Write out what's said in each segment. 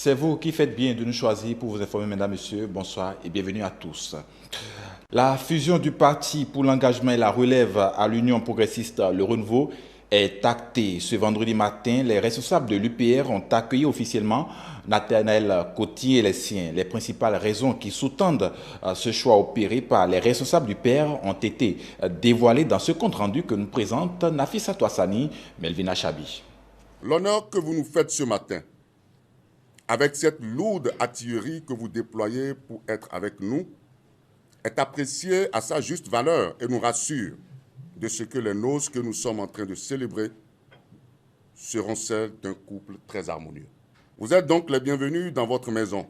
C'est vous qui faites bien de nous choisir pour vous informer, mesdames, messieurs. Bonsoir et bienvenue à tous. La fusion du Parti pour l'engagement et la relève à l'Union progressiste Le Renouveau est actée. Ce vendredi matin, les responsables de l'UPR ont accueilli officiellement Nathanaël Coty et les siens. Les principales raisons qui sous-tendent ce choix opéré par les responsables du PR ont été dévoilées dans ce compte-rendu que nous présente Nafissa Touassani, Melvina Chabi. L'honneur que vous nous faites ce matin, avec cette lourde artillerie que vous déployez pour être avec nous, est apprécié à sa juste valeur et nous rassure de ce que les noces que nous sommes en train de célébrer seront celles d'un couple très harmonieux. Vous êtes donc les bienvenus dans votre maison,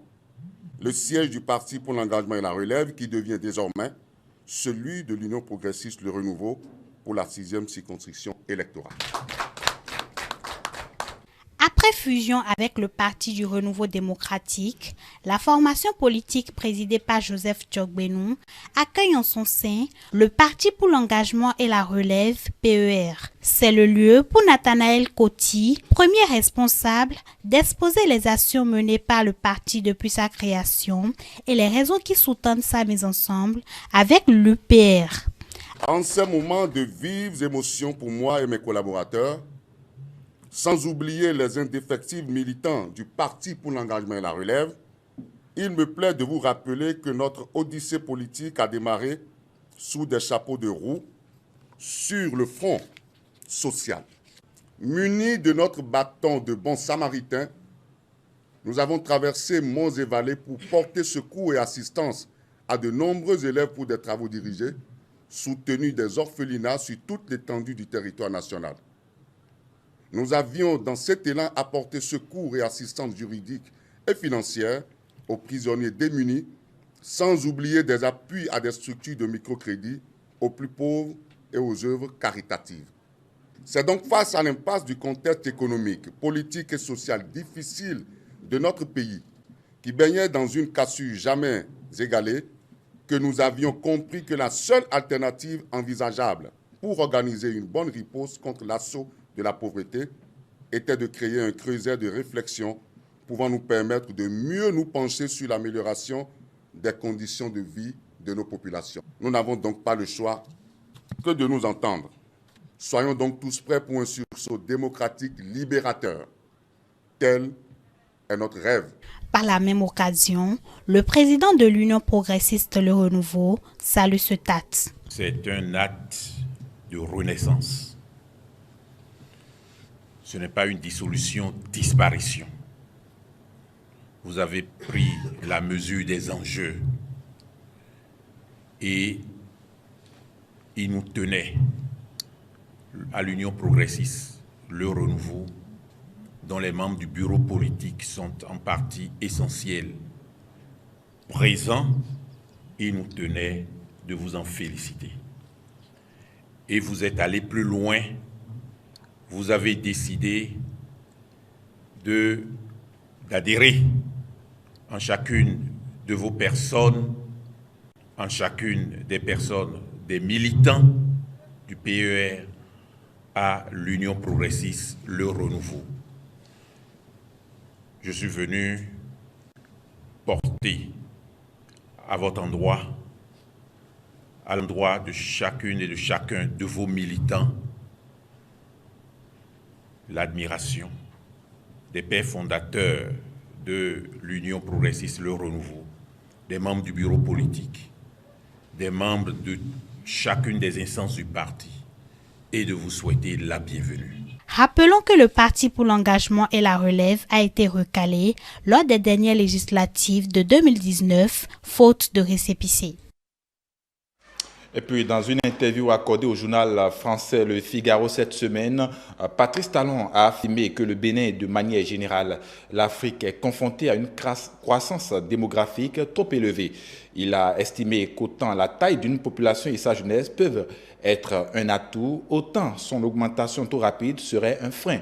le siège du Parti pour l'engagement et la relève qui devient désormais celui de l'Union progressiste Le Renouveau pour la 6e circonscription électorale. Après fusion avec le Parti du Renouveau démocratique, la formation politique présidée par Joseph Tchogbenou accueille en son sein le Parti pour l'engagement et la relève, PER. C'est le lieu pour Nathanaël Coty, premier responsable, d'exposer les actions menées par le parti depuis sa création et les raisons qui sous-tendent sa mise ensemble avec l'UPR. En ces moments de vives émotions pour moi et mes collaborateurs, sans oublier les indéfectibles militants du Parti pour l'engagement et la relève, il me plaît de vous rappeler que notre odyssée politique a démarré sous des chapeaux de roue sur le front social. Munis de notre bâton de bons samaritains, nous avons traversé monts et vallées pour porter secours et assistance à de nombreux élèves pour des travaux dirigés, soutenus des orphelinats sur toute l'étendue du territoire national. Nous avions dans cet élan apporté secours et assistance juridique et financière aux prisonniers démunis, sans oublier des appuis à des structures de microcrédit aux plus pauvres et aux œuvres caritatives. C'est donc face à l'impasse du contexte économique, politique et social difficile de notre pays, qui baignait dans une cassure jamais égalée, que nous avions compris que la seule alternative envisageable pour organiser une bonne riposte contre l'assaut de la pauvreté était de créer un creuset de réflexion pouvant nous permettre de mieux nous pencher sur l'amélioration des conditions de vie de nos populations. Nous n'avons donc pas le choix que de nous entendre. Soyons donc tous prêts pour un sursaut démocratique libérateur. Tel est notre rêve. Par la même occasion, le président de l'Union progressiste Le Renouveau salue ce acte. C'est un acte de renaissance. Ce n'est pas une dissolution, disparition. Vous avez pris la mesure des enjeux et il nous tenait à l'Union progressiste, Le Renouveau, dont les membres du bureau politique sont en partie essentiels, présents, il nous tenait de vous en féliciter. Et vous êtes allés plus loin. Vous avez décidé d'adhérer en chacune de vos personnes, en chacune des personnes, des militants du PER à l'Union progressiste Le Renouveau. Je suis venu porter à votre endroit, à l'endroit de chacune et de chacun de vos militants, l'admiration des pères fondateurs de l'Union progressiste Le Renouveau, des membres du bureau politique, des membres de chacune des instances du parti et de vous souhaiter la bienvenue. Rappelons que le Parti pour l'engagement et la relève a été recalé lors des dernières législatives de 2019, faute de récépissé. Et puis, dans une interview accordée au journal français Le Figaro cette semaine, Patrice Talon a affirmé que le Bénin, de manière générale, l'Afrique est confrontée à une croissance démographique trop élevée. Il a estimé qu'autant la taille d'une population et sa jeunesse peuvent être un atout, autant son augmentation trop rapide serait un frein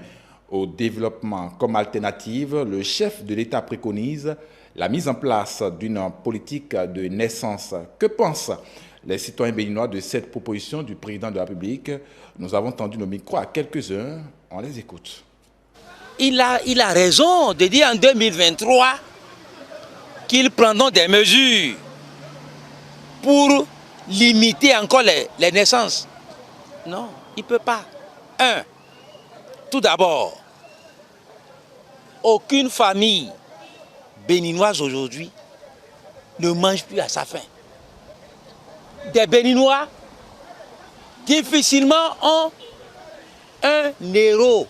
au développement. Comme alternative, le chef de l'État préconise la mise en place d'une politique de naissance. Que pensent les citoyens béninois de cette proposition du président de la République? Nous avons tendu nos micros à quelques-uns. On les écoute. il a raison de dire en 2023 qu'ils prendront des mesures pour limiter encore les naissances. Non, il ne peut pas. Tout d'abord, aucune famille béninoise aujourd'hui ne mange plus à sa faim. Des Béninois difficilement ont 1 euro,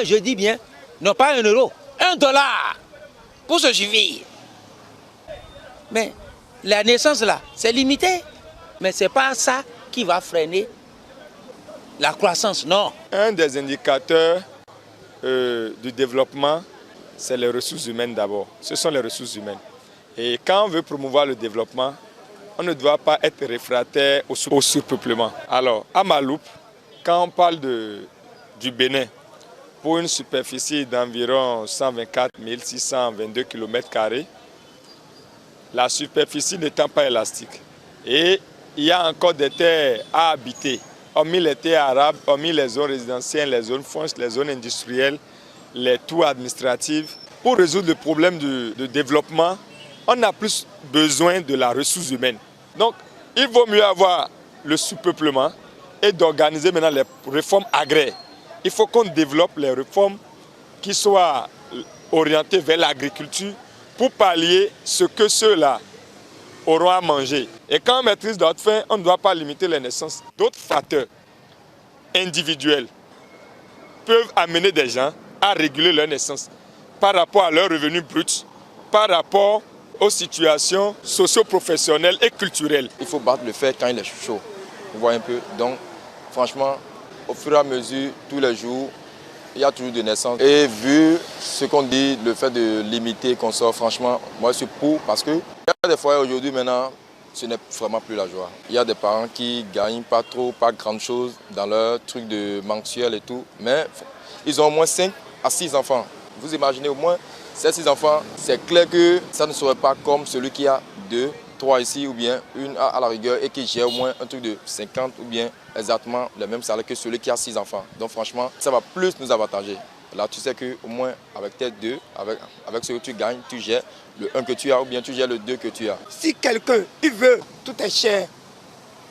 je dis bien, non pas 1 euro, $1 pour se suffire. Mais la naissance là, c'est limité. Mais ce n'est pas ça qui va freiner la croissance, non. Un des indicateurs du développement, c'est les ressources humaines d'abord. Ce sont les ressources humaines. Et quand on veut promouvoir le développement, on ne doit pas être réfractaire au surpeuplement. Alors, à Maloupe, quand on parle du Bénin, pour une superficie d'environ 124 622 km², la superficie n'étant pas élastique. Et il y a encore des terres à habiter, hormis les terres arabes, hormis les zones résidentielles, les zones franches, les zones industrielles, les tours administratifs. Pour résoudre le problème de développement, on a plus besoin de la ressource humaine. Donc, il vaut mieux avoir le sous-peuplement et d'organiser maintenant les réformes agraires. Il faut qu'on développe les réformes qui soient orientées vers l'agriculture pour pallier ce que ceux-là auront à manger. Et quand on maîtrise notre faim, on ne doit pas limiter les naissances. D'autres facteurs individuels peuvent amener des gens à réguler leur naissance par rapport à leurs revenus bruts, par rapport aux situations socio-professionnelles et culturelles. Il faut battre le fer quand il est chaud. Vous voyez un peu. Donc, franchement, au fur et à mesure, tous les jours, il y a toujours des naissances. Et vu ce qu'on dit, le fait de limiter qu'on sort, franchement, moi je suis pour parce que il y a des foyers aujourd'hui maintenant, ce n'est vraiment plus la joie. Il y a des parents qui ne gagnent pas trop, pas grand chose dans leur truc de mensuel et tout, mais ils ont au moins 5 à 6 enfants. Vous imaginez au moins ces 6 enfants, c'est clair que ça ne serait pas comme celui qui a 2, 3 ici ou bien une à la rigueur et qui gère au moins un truc de 50 ou bien exactement le même salaire que celui qui a 6 enfants. Donc franchement, ça va plus nous avantager. Là, tu sais qu'au moins avec tes 2, avec ce que tu gagnes, tu gères le 1 que tu as ou bien tu gères le 2 que tu as. Si quelqu'un, il veut, tout est cher,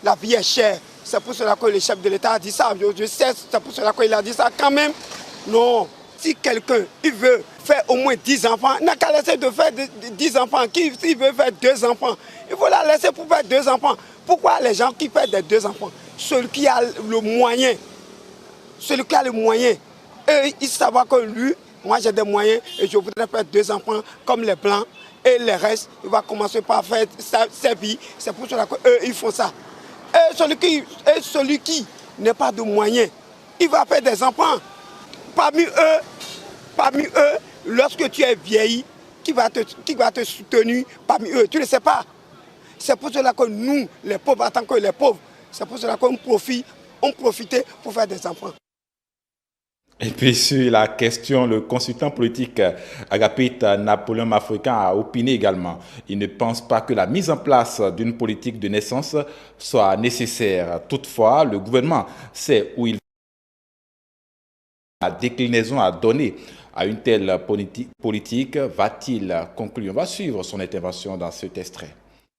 la vie est chère, c'est pour cela que le chef de l'État a dit ça. Je sais, c'est pour cela qu'il a dit ça quand même. Non, si quelqu'un, il veut faire au moins 10 enfants, n'a qu'à laisser de faire 10 enfants. S'il veut faire 2 enfants, il faut la laisser pour faire 2 enfants. Pourquoi les gens qui font des 2 enfants? Celui qui a le moyen, il savoir que lui, moi j'ai des moyens et je voudrais faire 2 enfants comme les blancs et les restes, il va commencer par faire sa vie. C'est pour cela qu'eux, ils font ça. Et celui qui n'a pas de moyens, il va faire des enfants. Parmi eux, lorsque tu es vieilli, qui va te soutenir parmi eux, tu ne sais pas. C'est pour cela que nous, les pauvres, en tant que les pauvres, c'est pour cela qu'on profite pour faire des enfants. Et puis sur la question, le consultant politique Agapit Napoléon Mafricain a opiné également. Il ne pense pas que la mise en place d'une politique de naissance soit nécessaire. Toutefois, le gouvernement sait où il va. La déclinaison à donner à une telle politique va-t-il conclure? On va suivre son intervention dans cet extrait.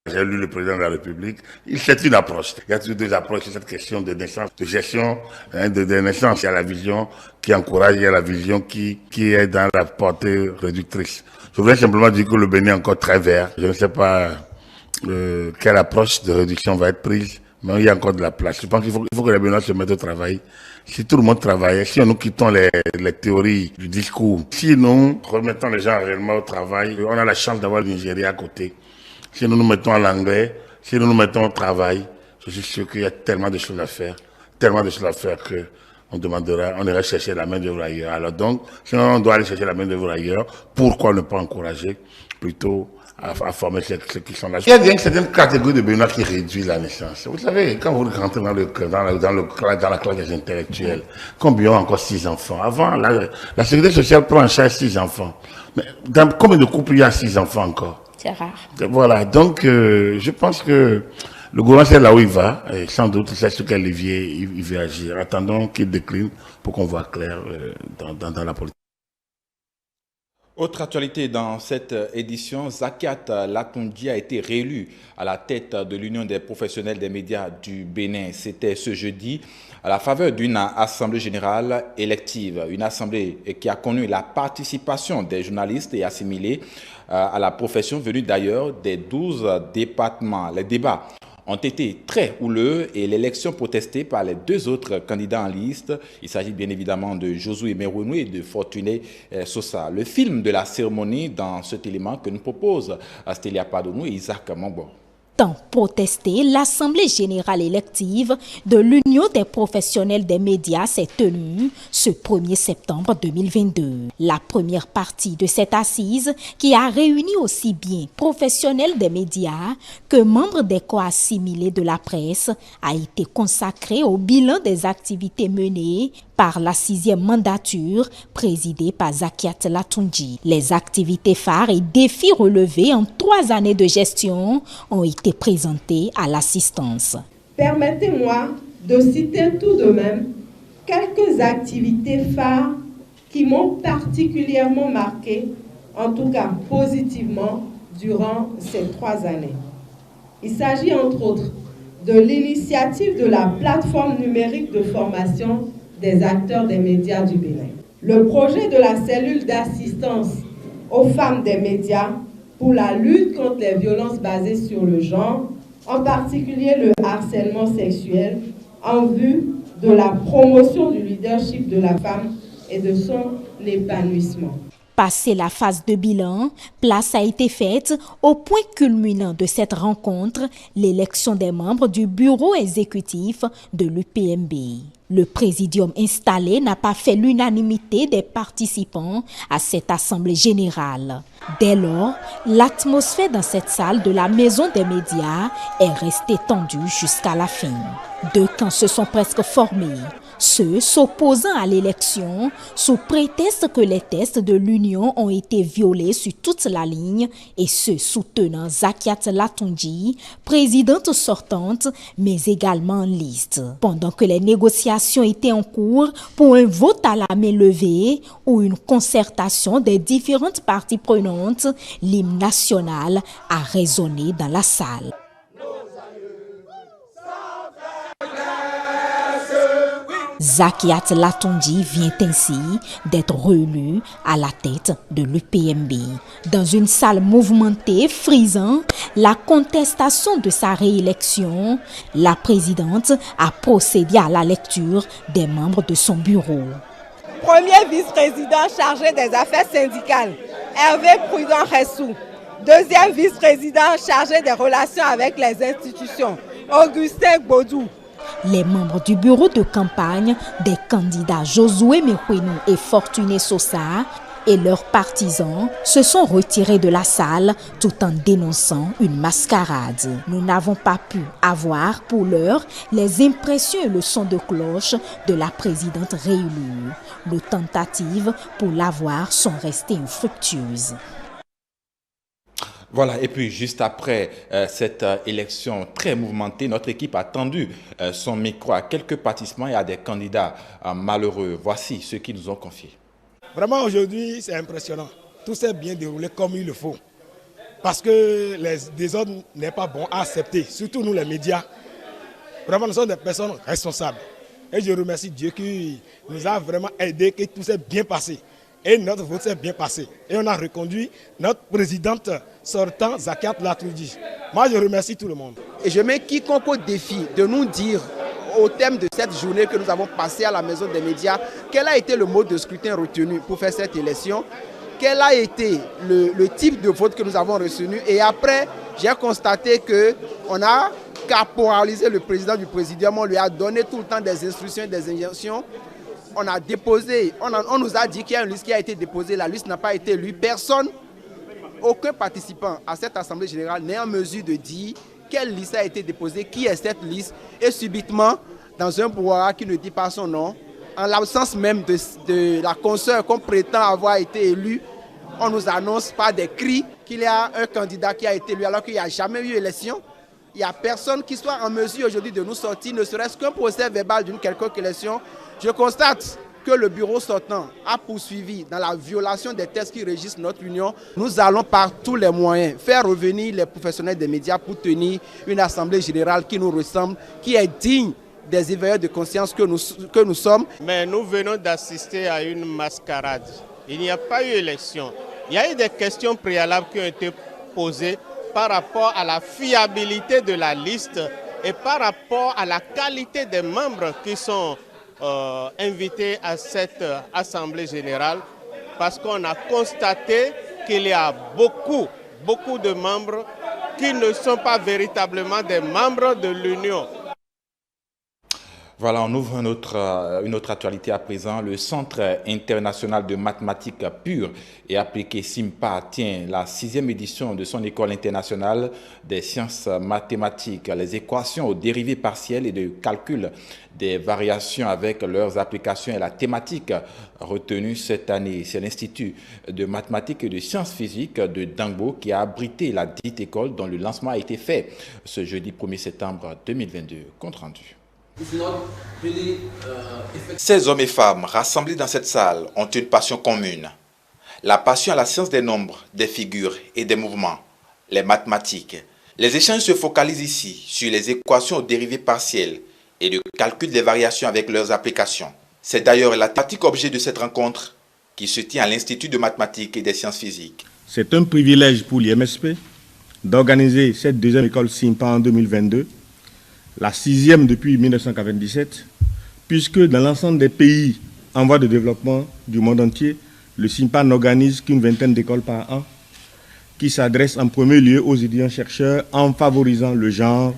J'ai lu le président de la République. C'est une approche. Il y a toujours 2 approches sur cette question de naissance, de gestion de naissance. Il y a la vision qui encourage, il y a la vision qui est dans la portée réductrice. Je voudrais simplement dire que le Bénin est encore très vert. Je ne sais pas quelle approche de réduction va être prise, mais il y a encore de la place. Je pense qu'il faut que les Béninois se mettent au travail. Si tout le monde travaillait, si nous quittons les théories du discours, si nous remettons les gens réellement au travail, on a la chance d'avoir le Nigeria à côté. Si nous nous mettons à l'anglais, si nous nous mettons au travail, je suis sûr qu'il y a tellement de choses à faire que on ira chercher la main d'œuvre ailleurs. Alors donc, si on doit aller chercher la main d'œuvre ailleurs, pourquoi ne pas encourager plutôt à former ceux qui sont là? Il y a une certaine catégorie de Béninois qui réduit la naissance. Vous savez, quand vous rentrez dans la classe des intellectuels, combien ont encore 6 enfants? Avant, la sécurité sociale prend en charge 6 enfants. Mais dans combien de couples il y a 6 enfants encore? C'est rare. Voilà, donc je pense que le gouvernement sait là où il va, et sans doute il sait sur quel levier il veut agir. Attendons qu'il décline pour qu'on voit clair dans la politique. Autre actualité dans cette édition, Zakiat Latondji a été réélu à la tête de l'Union des professionnels des médias du Bénin. C'était ce jeudi à la faveur d'une assemblée générale élective. Une assemblée qui a connu la participation des journalistes et assimilés à la profession venus d'ailleurs des 12 départements. Les débats ont été très houleux et l'élection protestée par les deux autres candidats en liste. Il s'agit bien évidemment de Josué Merounou et de Fortuné Sosa. Le film de la cérémonie dans cet élément que nous propose Astélia Padonou et Isaac Mambor. Tant protesté, l'Assemblée générale élective de l'Union des professionnels des médias s'est tenue ce 1er septembre 2022. La première partie de cette assise, qui a réuni aussi bien professionnels des médias que membres des corps assimilés de la presse, a été consacrée au bilan des activités menées par la 6e mandature présidée par Zakiat Latondji. Les activités phares et défis relevés en 3 années de gestion ont été présentées à l'assistance. Permettez-moi de citer tout de même quelques activités phares qui m'ont particulièrement marqué, en tout cas positivement, durant ces 3 années. Il s'agit entre autres de l'initiative de la plateforme numérique de formation des acteurs des médias du Bénin. Le projet de la cellule d'assistance aux femmes des médias pour la lutte contre les violences basées sur le genre, en particulier le harcèlement sexuel, en vue de la promotion du leadership de la femme et de son épanouissement. Passé la phase de bilan, place a été faite au point culminant de cette rencontre, l'élection des membres du bureau exécutif de l'UPMB. Le présidium installé n'a pas fait l'unanimité des participants à cette assemblée générale. Dès lors, l'atmosphère dans cette salle de la Maison des médias est restée tendue jusqu'à la fin. 2 camps se sont presque formés. Ceux s'opposant à l'élection sous prétexte que les tests de l'Union ont été violés sur toute la ligne et ceux soutenant Zakiat Latondji, présidente sortante, mais également en liste. Pendant que les négociations étaient en cours pour un vote à la main levée ou une concertation des différentes parties prenantes, l'hymne national a résonné dans la salle. Zakiat Latondji vient ainsi d'être réélu à la tête de l'UPMB. Dans une salle mouvementée, frisant la contestation de sa réélection, la présidente a procédé à la lecture des membres de son bureau. Premier vice-président chargé des affaires syndicales, Hervé Prudent-Ressou. Deuxième vice-président chargé des relations avec les institutions, Augustin Baudou. Les membres du bureau de campagne des candidats Josué Merounou et Fortuné Sosa et leurs partisans se sont retirés de la salle tout en dénonçant une mascarade. Nous n'avons pas pu avoir pour l'heure les impressions et le son de cloche de la présidente réélue. Nos tentatives pour l'avoir sont restées infructueuses. Voilà, et puis juste après cette élection très mouvementée, notre équipe a tendu son micro à quelques participants et à des candidats malheureux. Voici ceux qui nous ont confié. Vraiment aujourd'hui, c'est impressionnant. Tout s'est bien déroulé comme il le faut. Parce que les désordres n'est pas bon à accepter, surtout nous les médias. Vraiment, nous sommes des personnes responsables. Et je remercie Dieu qui nous a vraiment aidés, que tout s'est bien passé. Et notre vote s'est bien passé. Et on a reconduit notre présidente sortant, Zakiat Latondji. Moi, je remercie tout le monde. Et je mets quiconque au défi de nous dire, au thème de cette journée que nous avons passée à la Maison des médias, quel a été le mode de scrutin retenu pour faire cette élection, quel a été le type de vote que nous avons retenu. Et après, j'ai constaté qu'on a caporalisé le président du présidium, on lui a donné tout le temps des instructions, des injonctions. On a déposé, on nous a dit qu'il y a une liste qui a été déposée, la liste n'a pas été lue. Personne, aucun participant à cette assemblée générale n'est en mesure de dire quelle liste a été déposée, qui est cette liste. Et subitement, dans un brouhaha qui ne dit pas son nom, en l'absence même de la consoeur qu'on prétend avoir été élue, on nous annonce par des cris qu'il y a un candidat qui a été élu alors qu'il n'y a jamais eu élection. Il n'y a personne qui soit en mesure aujourd'hui de nous sortir, ne serait-ce qu'un procès verbal d'une quelconque élection. Je constate que le bureau sortant a poursuivi dans la violation des textes qui régissent notre union, nous allons par tous les moyens faire revenir les professionnels des médias pour tenir une assemblée générale qui nous ressemble, qui est digne des éveilleurs de conscience que nous sommes. Mais nous venons d'assister à une mascarade. Il n'y a pas eu élection. Il y a eu des questions préalables qui ont été posées par rapport à la fiabilité de la liste et par rapport à la qualité des membres qui sont invités à cette assemblée générale, parce qu'on a constaté qu'il y a beaucoup de membres qui ne sont pas véritablement des membres de l'Union. Voilà, on ouvre une autre actualité à présent. Le Centre international de mathématiques pures et appliquées SIMPA tient la 6e édition de son école internationale des sciences mathématiques. Les équations aux dérivées partielles et de calcul des variations avec leurs applications et la thématique retenue cette année. C'est l'Institut de mathématiques et de sciences physiques de Dangbo qui a abrité la dite école dont le lancement a été fait ce jeudi 1er septembre 2022. Compte rendu. 16 hommes et femmes rassemblés dans cette salle ont une passion commune. La passion à la science des nombres, des figures et des mouvements, les mathématiques. Les échanges se focalisent ici sur les équations aux dérivées partielles et le calcul des variations avec leurs applications. C'est d'ailleurs la thématique objet de cette rencontre qui se tient à l'Institut de mathématiques et des sciences physiques. C'est un privilège pour l'IMSP d'organiser cette deuxième école SIMPA en 2022. La 6e depuis 1997, puisque dans l'ensemble des pays en voie de développement du monde entier, le SIMPA n'organise qu'une vingtaine d'écoles par an, qui s'adressent en premier lieu aux étudiants-chercheurs en favorisant le genre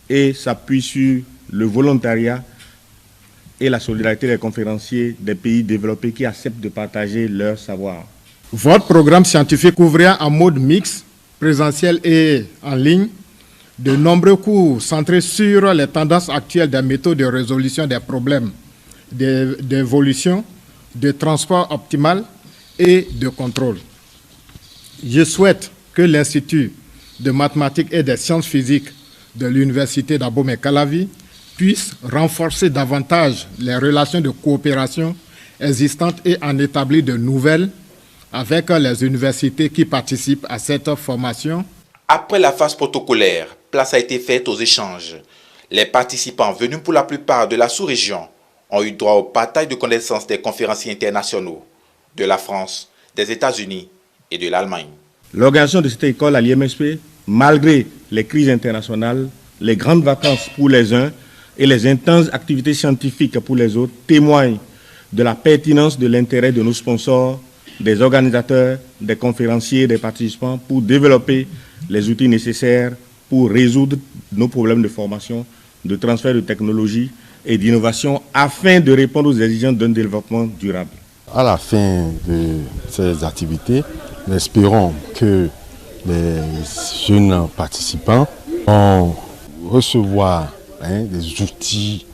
et s'appuie sur le volontariat et la solidarité des conférenciers des pays développés qui acceptent de partager leur savoir. Votre programme scientifique ouvrait en mode mixte, présentiel et en ligne, de nombreux cours centrés sur les tendances actuelles des méthodes de résolution des problèmes d'évolution, de transport optimal et de contrôle. Je souhaite que l'Institut de mathématiques et des sciences physiques de l'Université d'Abomey-Calavi puisse renforcer davantage les relations de coopération existantes et en établir de nouvelles avec les universités qui participent à cette formation. Après la phase protocolaire, place a été faite aux échanges. Les participants venus pour la plupart de la sous-région ont eu droit au partage de connaissances des conférenciers internationaux de la France, des États-Unis et de l'Allemagne. L'organisation de cette école à l'IMSP, malgré les crises internationales, les grandes vacances pour les uns et les intenses activités scientifiques pour les autres, témoigne de la pertinence de l'intérêt de nos sponsors, des organisateurs, des conférenciers, des participants pour développer les outils nécessaires pour résoudre nos problèmes de formation, de transfert de technologie et d'innovation afin de répondre aux exigences d'un développement durable. À la fin de ces activités, nous espérons que les jeunes participants vont recevoir des outils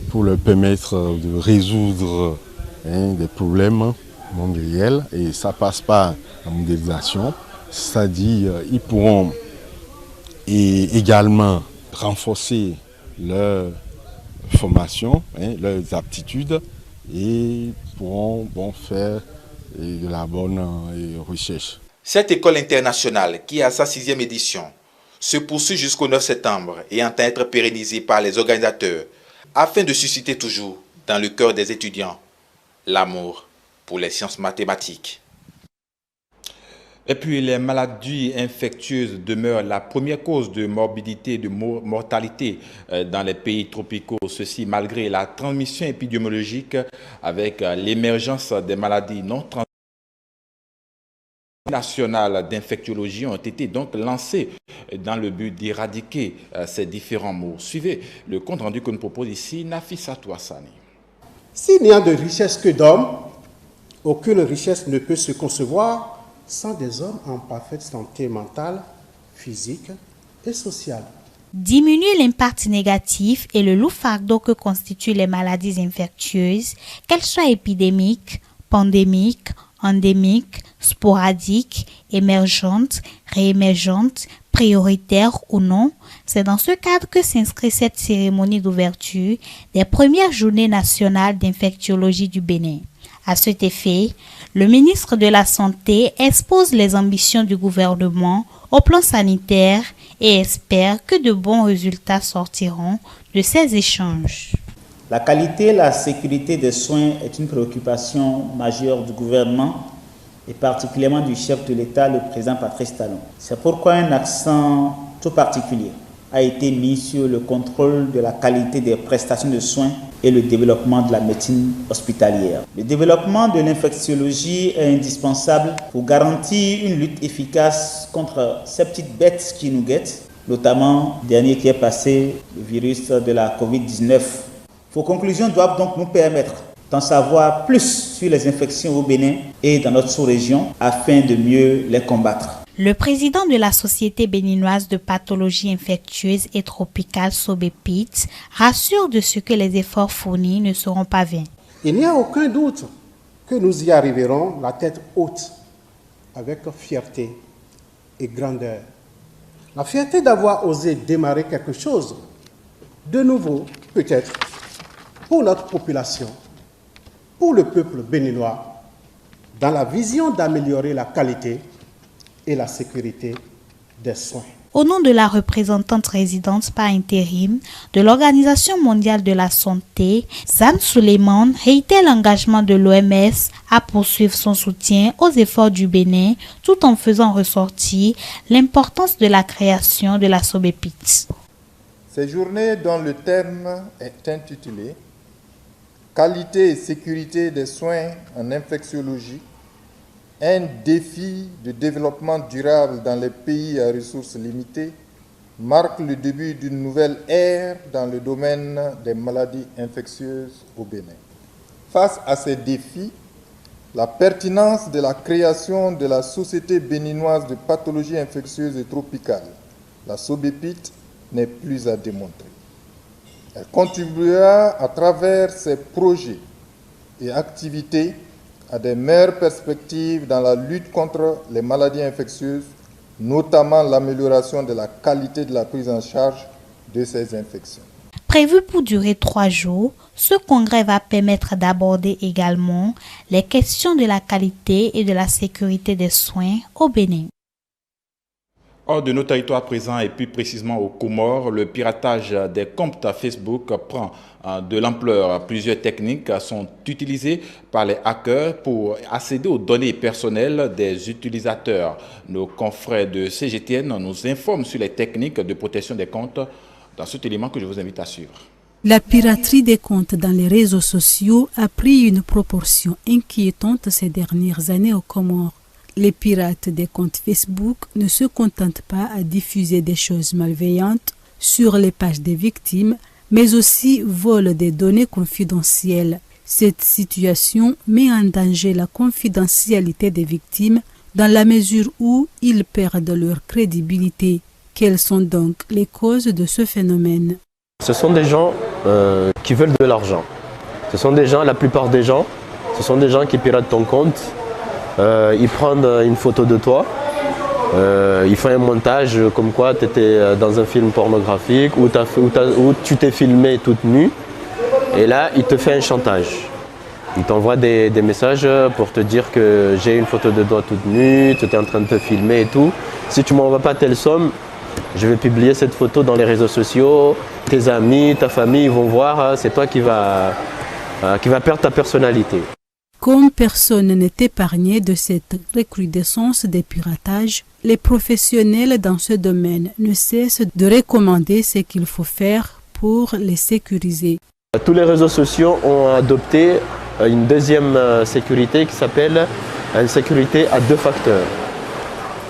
pour leur permettre de résoudre des problèmes mondiaux, et ça passe par la mondialisation, c'est-à-dire ils pourront également renforcer leur formation, leurs aptitudes, et pourront faire de la bonne recherche. Cette école internationale, qui a sa 6e édition, se poursuit jusqu'au 9 septembre et entend être pérennisée par les organisateurs afin de susciter toujours dans le cœur des étudiants l'amour pour les sciences mathématiques. Et puis, les maladies infectieuses demeurent la première cause de morbidité et de mortalité dans les pays tropicaux. Ceci malgré la transmission épidémiologique avec l'émergence des maladies non transmissibles. Les nationales d'infectiologie ont été donc lancées dans le but d'éradiquer ces différents maux. Suivez le compte rendu que nous propose ici Nafissatou Hassani. S'il n'y a de richesse que d'hommes, aucune richesse ne peut se concevoir sans des hommes en parfaite santé mentale, physique et sociale. Diminuer l'impact négatif et le lourd fardeau que constituent les maladies infectieuses, qu'elles soient épidémiques, pandémiques, endémiques, sporadiques, émergentes, réémergentes, prioritaires ou non, c'est dans ce cadre que s'inscrit cette cérémonie d'ouverture des premières journées nationales d'infectiologie du Bénin. À cet effet, le ministre de la Santé expose les ambitions du gouvernement au plan sanitaire et espère que de bons résultats sortiront de ces échanges. La qualité et la sécurité des soins est une préoccupation majeure du gouvernement et particulièrement du chef de l'État, le président Patrice Talon. C'est pourquoi un accent tout particulier a été mis sur le contrôle de la qualité des prestations de soins et le développement de la médecine hospitalière. Le développement de l'infectiologie est indispensable pour garantir une lutte efficace contre ces petites bêtes qui nous guettent, notamment le dernier qui est passé, le virus de la Covid-19. Vos conclusions doivent donc nous permettre d'en savoir plus sur les infections au Bénin et dans notre sous-région afin de mieux les combattre. Le président de la Société béninoise de pathologie infectieuse et tropicale SOBEPIT rassure de ce que les efforts fournis ne seront pas vains. Il n'y a aucun doute que nous y arriverons la tête haute, avec fierté et grandeur. La fierté d'avoir osé démarrer quelque chose de nouveau, peut-être, pour notre population, pour le peuple béninois, dans la vision d'améliorer la qualité et la sécurité des soins. Au nom de la représentante résidente par intérim de l'Organisation mondiale de la santé, Zan Suleiman réitère l'engagement de l'OMS à poursuivre son soutien aux efforts du Bénin tout en faisant ressortir l'importance de la création de la SOBEPIT. Ces journées dont le thème est intitulé « Qualité et sécurité des soins en infectiologie », un défi de développement durable dans les pays à ressources limitées, marque le début d'une nouvelle ère dans le domaine des maladies infectieuses au Bénin. Face à ces défis, la pertinence de la création de la Société béninoise de pathologie infectieuse et tropicale, la SOBEPIT, n'est plus à démontrer. Elle contribuera à travers ses projets et activités à des meilleures perspectives dans la lutte contre les maladies infectieuses, notamment l'amélioration de la qualité de la prise en charge de ces infections. Prévu pour durer 3 jours, ce congrès va permettre d'aborder également les questions de la qualité et de la sécurité des soins au Bénin. Hors de nos territoires présents et plus précisément aux Comores, le piratage des comptes Facebook prend de l'ampleur. Plusieurs techniques sont utilisées par les hackers pour accéder aux données personnelles des utilisateurs. Nos confrères de CGTN nous informent sur les techniques de protection des comptes dans cet élément que je vous invite à suivre. La piraterie des comptes dans les réseaux sociaux a pris une proportion inquiétante ces dernières années aux Comores. Les pirates des comptes Facebook ne se contentent pas à diffuser des choses malveillantes sur les pages des victimes, mais aussi volent des données confidentielles. Cette situation met en danger la confidentialité des victimes dans la mesure où ils perdent leur crédibilité. Quelles sont donc les causes de ce phénomène? Ce sont des gens qui veulent de l'argent. Ce sont des gens, la plupart des gens, ce sont des gens qui piratent ton compte. Ils prennent une photo de toi, ils font un montage comme quoi tu étais dans un film pornographique où tu t'es filmé toute nue et là il te fait un chantage. Il t'envoie des messages pour te dire que j'ai une photo de toi toute nue, tu es en train de te filmer et tout. Si tu ne m'envoies pas telle somme, je vais publier cette photo dans les réseaux sociaux, tes amis, ta famille vont voir, c'est toi qui va perdre ta personnalité. Comme personne n'est épargné de cette recrudescence des piratages, les professionnels dans ce domaine ne cessent de recommander ce qu'il faut faire pour les sécuriser. Tous les réseaux sociaux ont adopté une deuxième sécurité qui s'appelle une sécurité à 2 facteurs.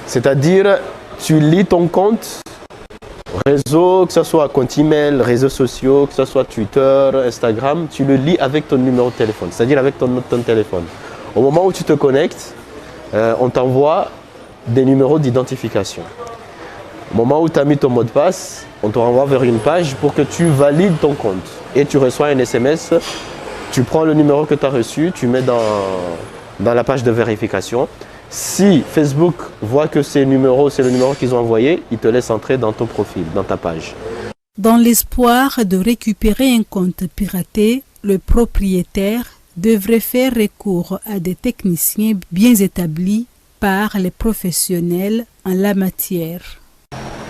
C'est-à-dire, tu lis ton compte réseau, que ce soit compte email, réseaux sociaux, que ce soit Twitter, Instagram, tu le lis avec ton numéro de téléphone, c'est-à-dire avec ton téléphone. Au moment où tu te connectes, on t'envoie des numéros d'identification. Au moment où tu as mis ton mot de passe, on te renvoie vers une page pour que tu valides ton compte. Et tu reçois un SMS, tu prends le numéro que tu as reçu, tu mets dans dans la page de vérification. Si Facebook voit que c'est le numéro qu'ils ont envoyé, il te laisse entrer dans ton profil, dans ta page. Dans l'espoir de récupérer un compte piraté, le propriétaire devrait faire recours à des techniciens bien établis par les professionnels en la matière.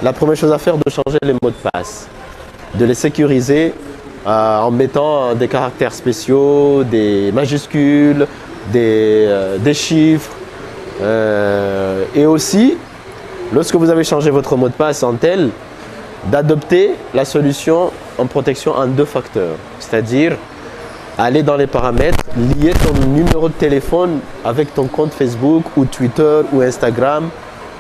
La première chose à faire, de changer les mots de passe, de les sécuriser en mettant des caractères spéciaux, des majuscules, des chiffres. Et aussi, lorsque vous avez changé votre mot de passe en tel, d'adopter la solution en protection en 2 facteurs, c'est-à-dire aller dans les paramètres, lier ton numéro de téléphone avec ton compte Facebook ou Twitter ou Instagram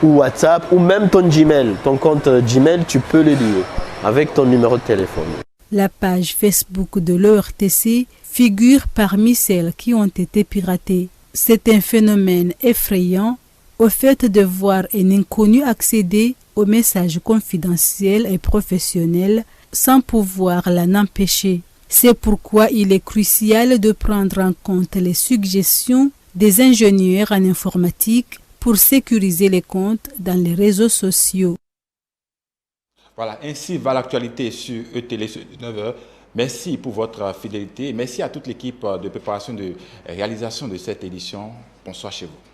ou WhatsApp ou même ton Gmail. Ton compte Gmail, tu peux le lier avec ton numéro de téléphone. La page Facebook de l'ORTC figure parmi celles qui ont été piratées. C'est un phénomène effrayant au fait de voir un inconnu accéder aux messages confidentiels et professionnels sans pouvoir l'en empêcher. C'est pourquoi il est crucial de prendre en compte les suggestions des ingénieurs en informatique pour sécuriser les comptes dans les réseaux sociaux. Voilà, ainsi va l'actualité sur ETélé sur 9h. Merci pour votre fidélité. Merci à toute l'équipe de préparation de réalisation de cette édition. Bonsoir chez vous.